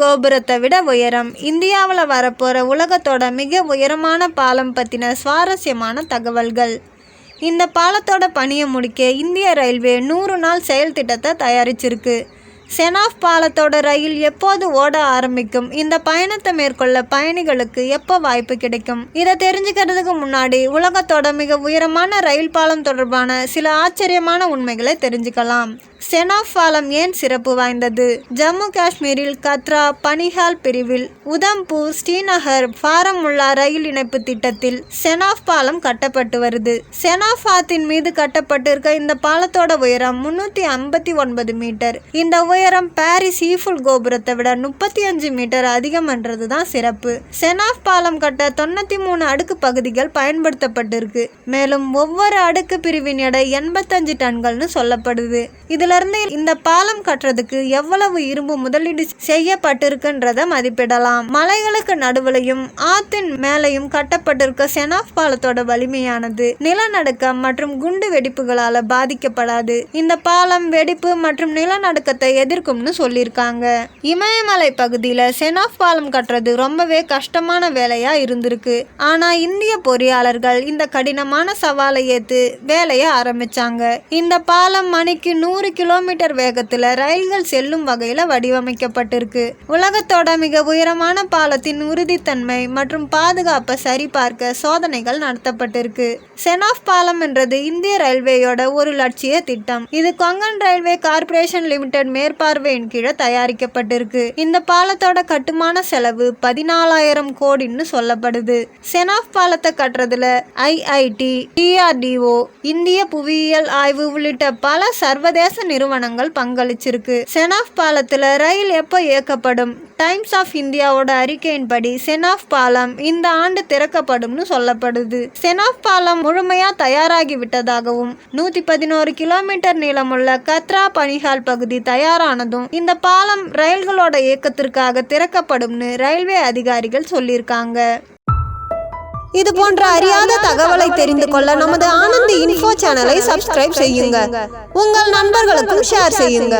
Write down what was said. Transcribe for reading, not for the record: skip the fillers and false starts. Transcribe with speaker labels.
Speaker 1: கோபுரத்தை விட உயரம். இந்தியாவில் வரப்போகிற உலகத்தோட மிக உயரமான பாலம் பற்றின சுவாரஸ்யமான தகவல்கள். இந்த பாலத்தோட பணியை முடிக்க இந்திய ரயில்வே 100 நாள் செயல் திட்டத்தை தயாரிச்சிருக்கு. செனாப் பாலத்தோட ரயில் எப்போது ஓட ஆரம்பிக்கும், இந்த பயணத்தை மேற்கொள்ள பயணிகளுக்கு எப்போ வாய்ப்பு கிடைக்கும், இதை தெரிஞ்சுக்கிறதுக்கு முன்னாடி உலகத்தோட மிக உயரமான ரயில் பாலம் தொடர்பான சில ஆச்சரியமான உண்மைகளை தெரிஞ்சுக்கலாம். செனாப் பாலம் ஏன் சிறப்பு வாய்ந்தது? ஜம்மு காஷ்மீரில் கத்ரா பனிஹால் பிரிவில் உதம்பூர் ஸ்ரீநகர் பாரமுல்லா ரயில் இணைப்பு திட்டத்தில் செனாப் பாலம் கட்டப்பட்டு வருது. செனாப் ஆத்தின் மீது கட்டப்பட்டிருக்க இந்த பாலத்தோட உயரம் 359 மீட்டர். இந்த உயரம் பாரிஸ் ஈஃபில் கோபுரத்தை விட 35 மீட்டர் அதிகம் என்றது தான் சிறப்பு. செனாப் பாலம் கட்ட 93 அடுக்கு பகுதிகள் பயன்படுத்தப்பட்டிருக்கு. மேலும் ஒவ்வொரு அடுக்கு பிரிவின் எடை 85 டன்கள்னு சொல்லப்படுது. இதிலிருந்து இந்த பாலம் கட்டுறதுக்கு எவ்வளவு இரும்பு முதலீடு செய்யப்பட்டிருக்குன்றத மதிப்பிடலாம். மலைகளுக்கு நடுவுலையும் ஆத்தின் மேலையும் கட்டப்பட்டிருக்க செனாப் பாலத்தோட வலிமையானது நிலநடுக்கம் மற்றும் குண்டு வெடிப்புகளால பாதிக்கப்படாது. இந்த பாலம் வெடிப்பு மற்றும் நிலநடுக்கத்தை எதிர்க்கும்னு சொல்லியிருக்காங்க. இமயமலை பகுதியில செனாப் பாலம் கட்டுறது ரொம்பவே கஷ்டமான வேலையா இருந்திருக்கு. ஆனா இந்திய பொறியாளர்கள் இந்த கடினமான சவாலை ஏத்து வேலையை ஆரம்பிச்சாங்க. இந்த பாலம் மணிக்கு 100 கிலோமீட்டர் வேகத்துல ரயில்கள் செல்லும் வகையில வடிவமைக்கப்பட்டிருக்கு. உலகத்தோட மிக உயரமான பாலத்தின் உறுதித்தன்மை மற்றும் பாதுகாப்பை சரிபார்க்க சோதனைகள் நடத்தப்பட்டிருக்கு. செனாப் பாலம் என்றது இந்திய ரயில்வேயோட ஒரு லட்சிய திட்டம். இது கொங்கன் ரயில்வே கார்ப்பரேஷன் லிமிடெட் மேற்பார்வையின் கீழே தயாரிக்கப்பட்டிருக்கு. இந்த பாலத்தோட கட்டுமான செலவு 14,000 கோடின்னு சொல்லப்படுது. செனாப் பாலத்தை கட்டுறதுல IIT, DRDO, இந்திய புவியியல் ஆய்வு உள்ளிட்ட பல சர்வதேச நிறுவனங்கள் பங்களிச்சிருக்கு. செனாப் பாலத்துல ரயில் எப்போ இயக்கப்படும்? டைம்ஸ் ஆஃப் இந்தியாவோட அறிக்கையின்படி செனாப் பாலம் இந்த ஆண்டு திறக்கப்படும்னு சொல்லப்படுது. செனாப் பாலம் முழுமையா தயாராகி விட்டதாகவும் 111 கிலோமீட்டர் நீளமுள்ள கத்ரா பனிஹால் பகுதி தயாரானதும் இந்த பாலம் ரயில்களோட இயக்கத்திற்காக திறக்கப்படும்னு ரயில்வே அதிகாரிகள் சொல்லியிருக்காங்க. இது போன்ற அறியாத தகவலை தெரிந்து கொள்ள நமது ஆனந்த் இன்ஃபோ சேனலை சப்ஸ்கிரைப் செய்யுங்க. உங்கள் நண்பர்களுக்கும் ஷேர் செய்யுங்க.